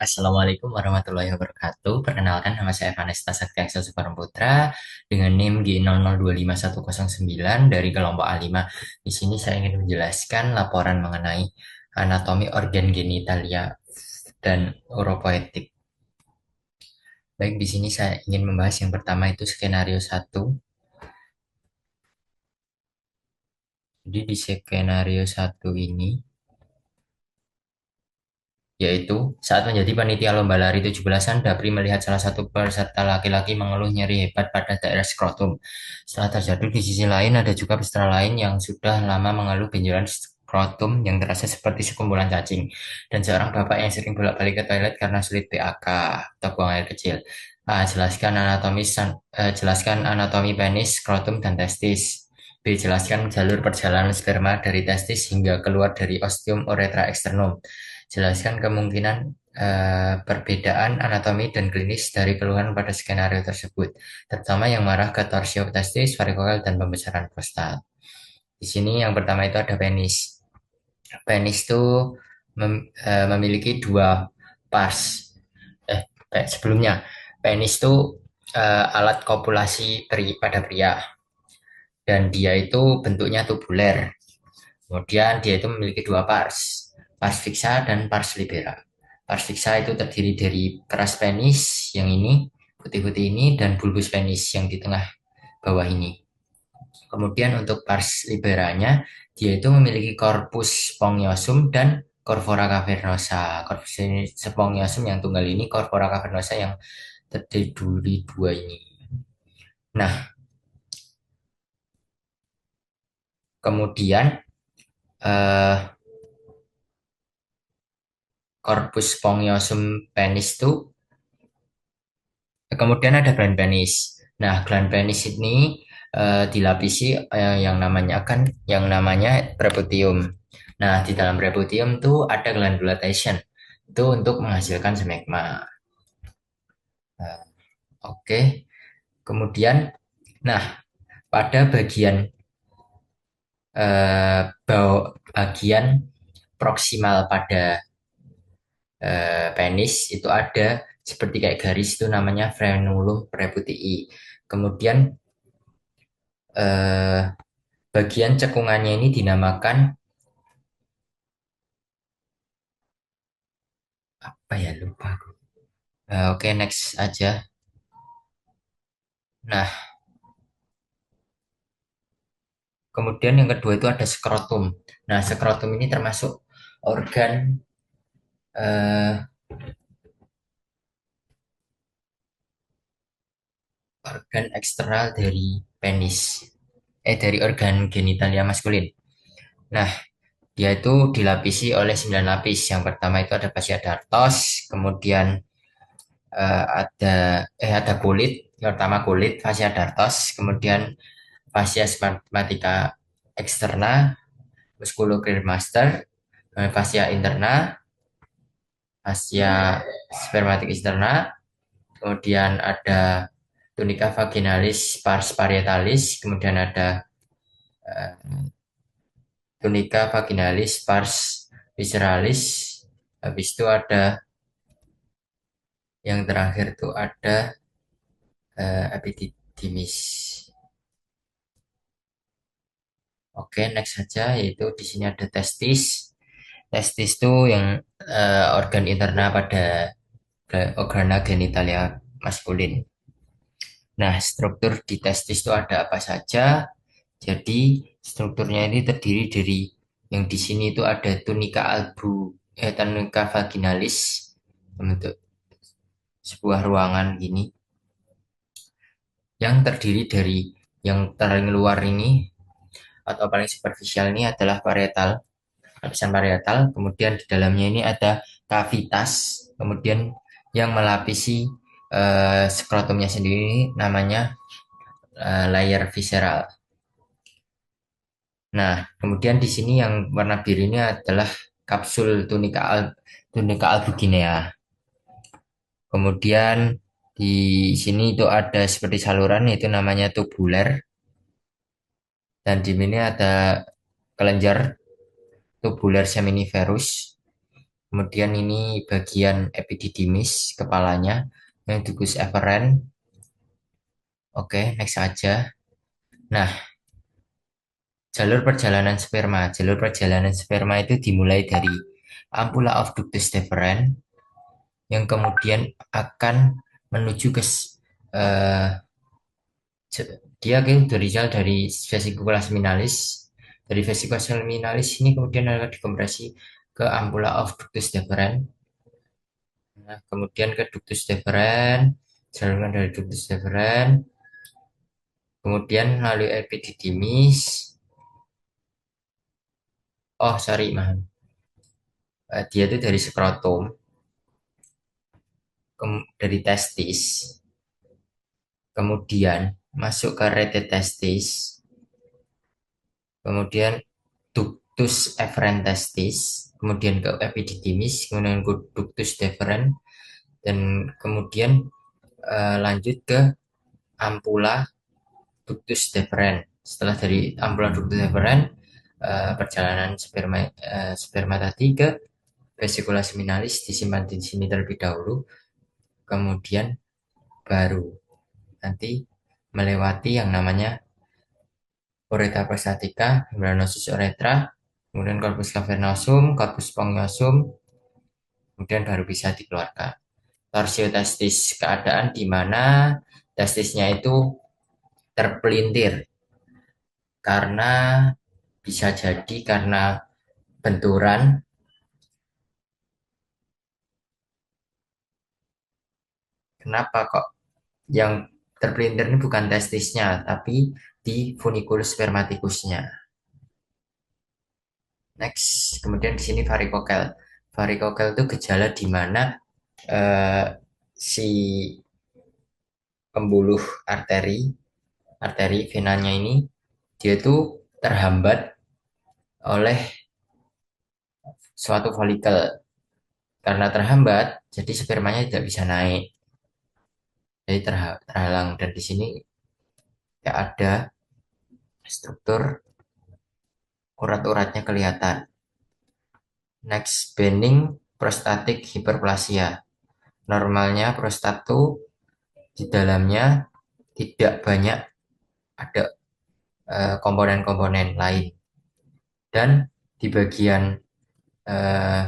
Assalamualaikum warahmatullahi wabarakatuh. Perkenalkan, nama saya Vanessa Saktiaksa Suparemputra dengan NIM G00251109 dari kelompok A5. Di sini saya ingin menjelaskan laporan mengenai anatomi organ genitalia dan uropoetik. Baik, di sini saya ingin membahas yang pertama itu skenario 1. Jadi di skenario 1 ini yaitu saat menjadi panitia lomba lari 17-an, Dapri melihat salah satu peserta laki-laki mengeluh nyeri hebat pada daerah skrotum. Setelah terjatuh di sisi lain, ada juga peserta lain yang sudah lama mengeluh benjolan skrotum yang terasa seperti sekumpulan cacing, dan seorang bapak yang sering bolak-balik ke toilet karena sulit BAK atau buang air kecil. Jelaskan anatomi penis, skrotum, dan testis. B. Jelaskan jalur perjalanan sperma dari testis hingga keluar dari ostium uretra eksternum. Jelaskan kemungkinan perbedaan anatomi dan klinis dari keluhan pada skenario tersebut, terutama yang mengarah ke torsio testis, varikokel, dan pembesaran prostat. Di sini yang pertama itu ada penis. Penis itu memiliki dua pars. Sebelumnya, penis itu alat kopulasi pada pria, dan dia itu bentuknya tubuler. Kemudian dia itu memiliki dua pars, pars fixa dan pars libera. Pars fixa itu terdiri dari keras penis yang ini, putih-putih ini, dan bulbus penis yang di tengah bawah ini. Kemudian untuk pars liberanya, dia itu memiliki corpus spongiosum dan corpora cavernosa. Corpus spongiosum yang tunggal ini, corpora cavernosa yang terdiri dua ini. Nah, kemudian eh, corpus spongiosum penis itu, kemudian ada gland penis. Nah, gland penis ini dilapisi yang namanya preputium. Nah, di dalam preputium tuh ada glandula Thiessen. Itu untuk menghasilkan smegma. Nah, oke. Kemudian, nah, pada bagian proksimal pada penis itu ada seperti kayak garis, itu namanya frenulum preputii. Kemudian eh, bagian cekungannya ini dinamakan apa ya, lupa aku. Oke, next aja. Nah, kemudian yang kedua itu ada skrotum. Nah, skrotum ini termasuk organ eh, organ eksternal dari penis, dari organ genitalia maskulin. Nah, dia itu dilapisi oleh 9 lapis. Yang pertama itu ada fascia dartos, kemudian ada kulit. Yang pertama kulit, fascia dartos, kemudian fascia spermatica externa, musculocremaster, fascia interna, fascia spermatic externa, kemudian ada tunica vaginalis pars parietalis, kemudian ada eh, tunica vaginalis pars visceralis, habis itu ada yang terakhir tuh ada epididymis. Oke, next saja, yaitu di sini ada testis. Testis itu yang organ interna pada organa genitalia maskulin. Nah, struktur di testis itu ada apa saja? Jadi, strukturnya ini terdiri dari yang di sini itu ada tunica vaginalis, membentuk sebuah ruangan gini yang terdiri dari yang paling luar ini atau paling superficial ini adalah parietal, lapisan parietal. Kemudian di dalamnya ini ada kavitas, kemudian yang melapisi skrotumnya sendiri namanya layer visceral. Nah, kemudian di sini yang warna biru ini adalah kapsul tunica albuginea. Kemudian di sini itu ada seperti saluran, itu namanya tubuler, dan di sini ada kelenjar tubular seminiferus. Kemudian ini bagian epididymis kepalanya yang ductus efferent. Oke, next aja. Nah, jalur perjalanan sperma. Jalur perjalanan sperma itu dimulai dari ampulla of ductus deferens yang kemudian akan menuju ke eh, dia kan berasal dari vesicula seminalis. Dari vesicula seminalis ini kemudian akan dikompresi ke ampulla of ductus deferens. Nah, kemudian ke ductus deferens, saluran dari ductus deferens, kemudian melalui epididymis. Oh, sorry, man. Dia itu dari skrotum, dari testis, kemudian masuk ke rete testis, kemudian ductus efferent testis, kemudian ke epididymis, kemudian ke ductus deferens, dan kemudian lanjut ke ampulla ductus deferens. Setelah dari ampulla ductus deferens, perjalanan sperma tadi ke vesicula seminalis disimpan di sini terlebih dahulu, kemudian baru nanti melewati yang namanya uretra prostatica, membranosus uretra, kemudian corpus cavernosum, corpus spongiosum, kemudian baru bisa dikeluarkan. Torsiotestis, keadaan di mana testisnya itu terpelintir karena bisa jadi karena benturan. Kenapa kok yang terpelintir ini bukan testisnya, tapi di funiculus spermaticusnya. Next, kemudian di sini varikokel. Varikokel itu gejala di mana eh, si pembuluh arteri, arteri venanya ini, dia itu terhambat oleh suatu folikel. Karena terhambat, jadi spermanya tidak bisa naik. Jadi terhalang. Dan di sini tidak ada struktur urat-uratnya kelihatan. Next, benign prostatic hyperplasia. Normalnya prostat tuh di dalamnya tidak banyak ada komponen-komponen lain. Dan di bagian eh,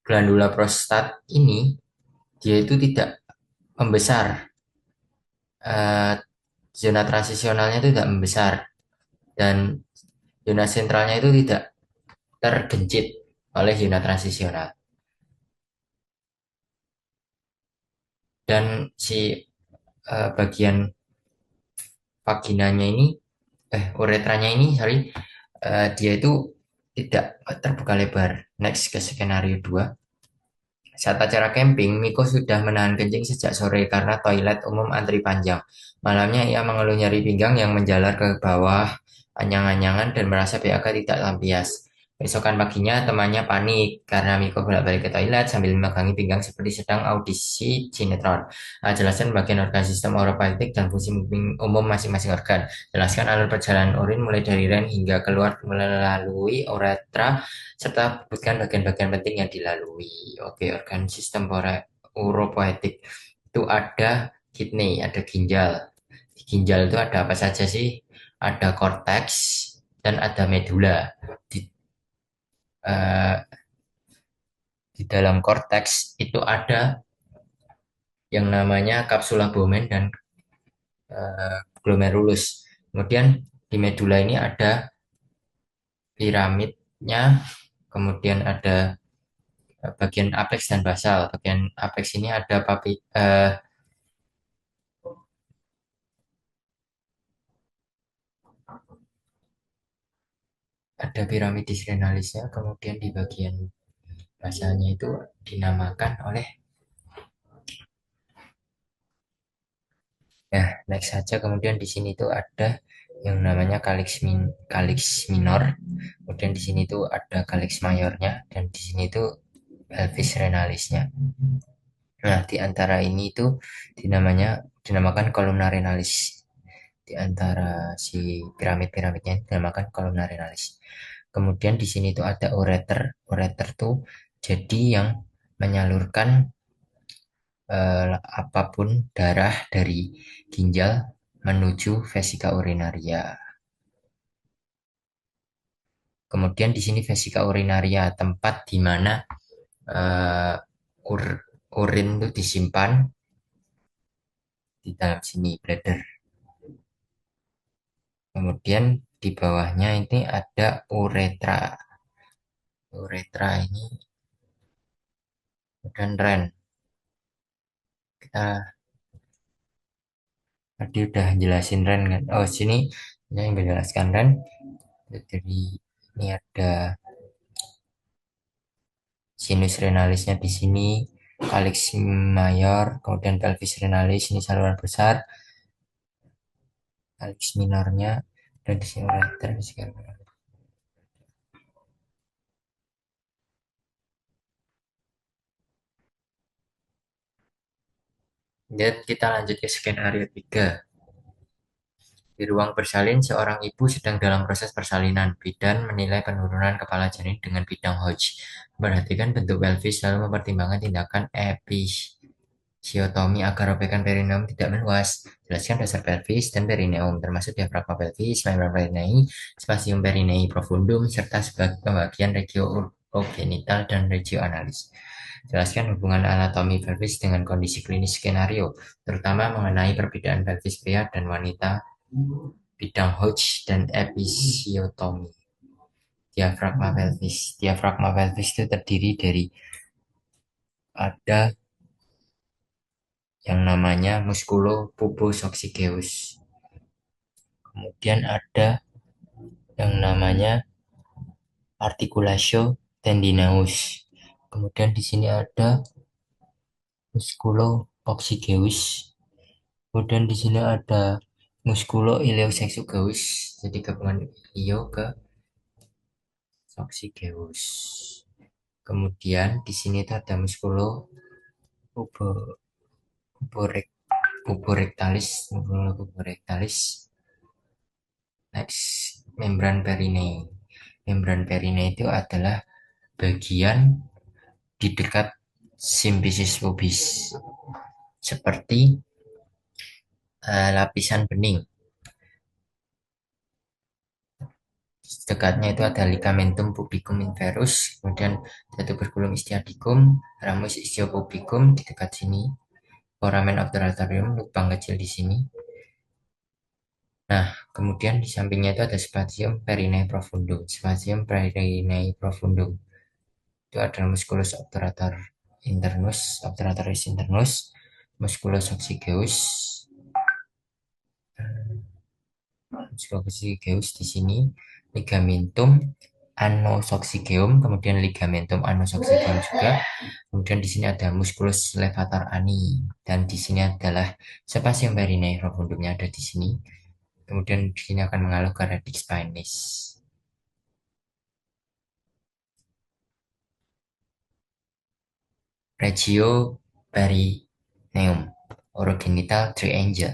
glandula prostat ini, dia itu tidak membesar. Eh, Zona transisionalnya itu tidak membesar. Dan zona sentralnya itu tidak tergencit oleh zona transisional. Dan si bagian vaginanya ini, uretranya ini, sorry, dia itu tidak terbuka lebar. Next ke skenario 2. Saat acara camping, Miko sudah menahan kencing sejak sore karena toilet umum antri panjang. Malamnya ia mengeluh nyeri pinggang yang menjalar ke bawah anyang-anyangan dan merasa BAK tidak lampias. Besokan paginya temannya panik karena Miko bolak-balik ke toilet sambil memegangi pinggang seperti sedang audisi sinetron. Jelaskan bagian organ sistem oroparetik dan fungsi umum masing-masing organ. Jelaskan alur perjalanan urin mulai dari ren hingga keluar melalui uretra serta bukan bagian-bagian penting yang dilalui. Oke, organ sistem uropoetik itu ada kidney, ada ginjal. Di ginjal itu ada apa saja sih? Ada korteks dan ada medula. Di, eh, di dalam korteks itu ada yang namanya kapsula Bowman dan glomerulus. Kemudian di medula ini ada piramidnya, kemudian ada bagian apex dan basal. Bagian apex ini ada ada piramidis renalisnya, kemudian di bagian basalnya itu dinamakan oleh, ya next saja. Kemudian di sini tuh ada yang namanya calyx minor, kemudian di sini tuh ada calyx mayornya, dan di sini tuh pelvis renalisnya. Nah, di antara ini itu dinamakan columna renalis. Di antara si piramid-piramidnya dinamakan columna renalis. Kemudian di sini tuh ada ureter. Ureter tuh Jadi yang menyalurkan apapun darah dari ginjal menuju vesika urinaria. Kemudian di sini vesika urinaria, tempat di mana eh, ur- urin itu disimpan di dalam sini, bladder. Kemudian di bawahnya ini ada uretra. Uretra ini dan ren. Kita tadi udah jelasin ren kan. Oh, sini saya yang menjelaskan ren. Jadi ini ada sinus renalisnya di sini, calyx mayor, kemudian pelvis renalis ini saluran besar, calyx minornya, dan di sini ureter. Dan kita lanjut ke skenario 3. Di ruang bersalin, seorang ibu sedang dalam proses persalinan. Bidan menilai penurunan kepala janin dengan bidang Hodge. Perhatikan bentuk pelvis lalu mempertimbangkan tindakan episiotomi agar robekan perineum tidak meluas. Jelaskan dasar pelvis dan perineum, termasuk diafragma pelvis, membran perinei, spasium perinei profundum, serta sebagai pembagian regio urogenital dan regio analis. Jelaskan hubungan anatomi pelvis dengan kondisi klinis skenario, terutama mengenai perbedaan pelvis pria dan wanita, bidang Hodge dan episiotomi. Diafragma pelvis. Diafragma pelvis itu terdiri dari ada yang namanya musculopubosoccygeus. Kemudian ada yang namanya articulatio tendinous. Kemudian di sini ada musculococcygeus. Kemudian di sini ada musculoiliosaccugeus. Jadi gabungan ilio ke coccygeus. Kemudian di sini tuh ada muskulo puborek, puborectalis, puborectalis, next membran perine. Membran perine itu adalah bagian di dekat simfisis pubis, seperti lapisan bening. Dekatnya itu ada ligamentum pubicum inverus, kemudian ada tuberculum istiaticum, ramus istiopubicum di dekat sini, foramen obturatorium, lubang kecil di sini. Nah, kemudian di sampingnya itu ada spatium perineum profundum. Spatium perineum profundum itu adalah musculus obturator internus, obturatoris internus, musculus occygeus, musculus occygeus di sini, ligamentum annosoccygeum, kemudian ligamentum annosoccygeum juga. Kemudian di sini ada musculus levator ani, dan di sini adalah spasium perineum profundumnya ada di sini. Kemudian di sini akan mengalur ke radix spinalis. Regio perineum, orogenital triangle.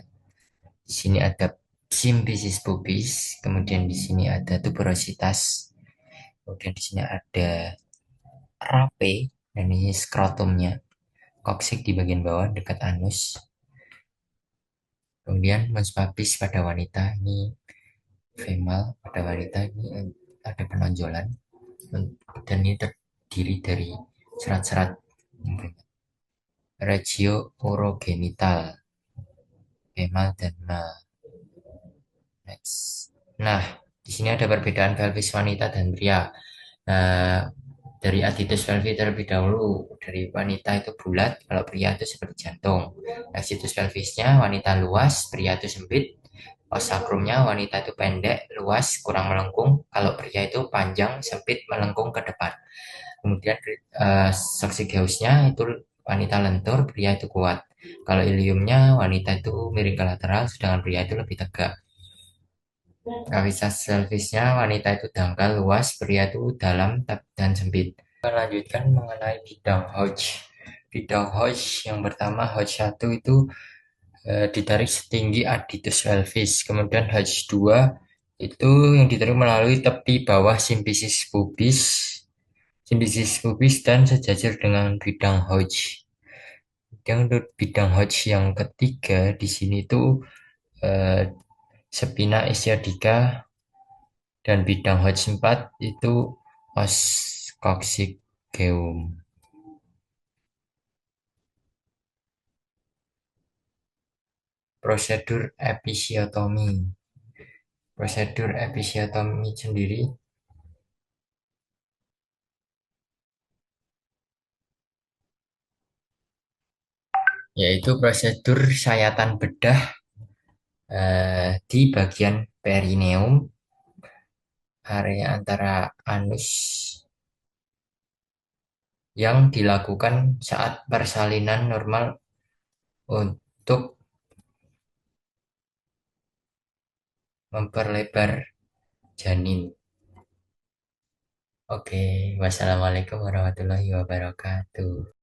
Di sini ada symphysis pubis, kemudian di sini ada tuberositas, kemudian di sini ada rape, dan ini skrotumnya, koksik di bagian bawah dekat anus. Kemudian mons papis pada wanita, ini femal pada wanita, ini ada penonjolan, dan ini terdiri dari serat-serat. Regio urogenital, femal dan male. Next. Nah, di sini ada perbedaan pelvis wanita dan pria. Nah, dari aditus pelvis terlebih dahulu. Dari wanita itu bulat, kalau pria itu seperti jantung. Aditus pelvisnya wanita luas, pria itu sempit. Osakrumnya wanita itu pendek, luas, kurang melengkung. Kalau pria itu panjang, sempit, melengkung ke depan. Kemudian Soxigeusnya itu wanita lentur, pria itu kuat. Kalau iliumnya wanita itu miring ke lateral, sedangkan pria itu lebih tegak. Kavitas pelvisnya wanita itu dangkal luas, pria itu dalam dan sempit. Kita lanjutkan mengenai bidang Hodge. Bidang Hodge yang pertama Hodge 1 itu ditarik setinggi aditus pelvis. Kemudian Hodge 2 itu yang ditarik melalui tepi bawah simfisis pubis Sintesis kubis dan sejajar dengan bidang Hodge. Yang untuk bidang Hodge yang ketiga di sini tuh eh, Spina ischiadica dan bidang Hodge 4 itu os coccygeum. Prosedur episiotomi. Prosedur episiotomi sendiri yaitu prosedur sayatan bedah di bagian perineum, area antara anus yang dilakukan saat persalinan normal untuk memperlebar janin. Oke, wassalamualaikum warahmatullahi wabarakatuh.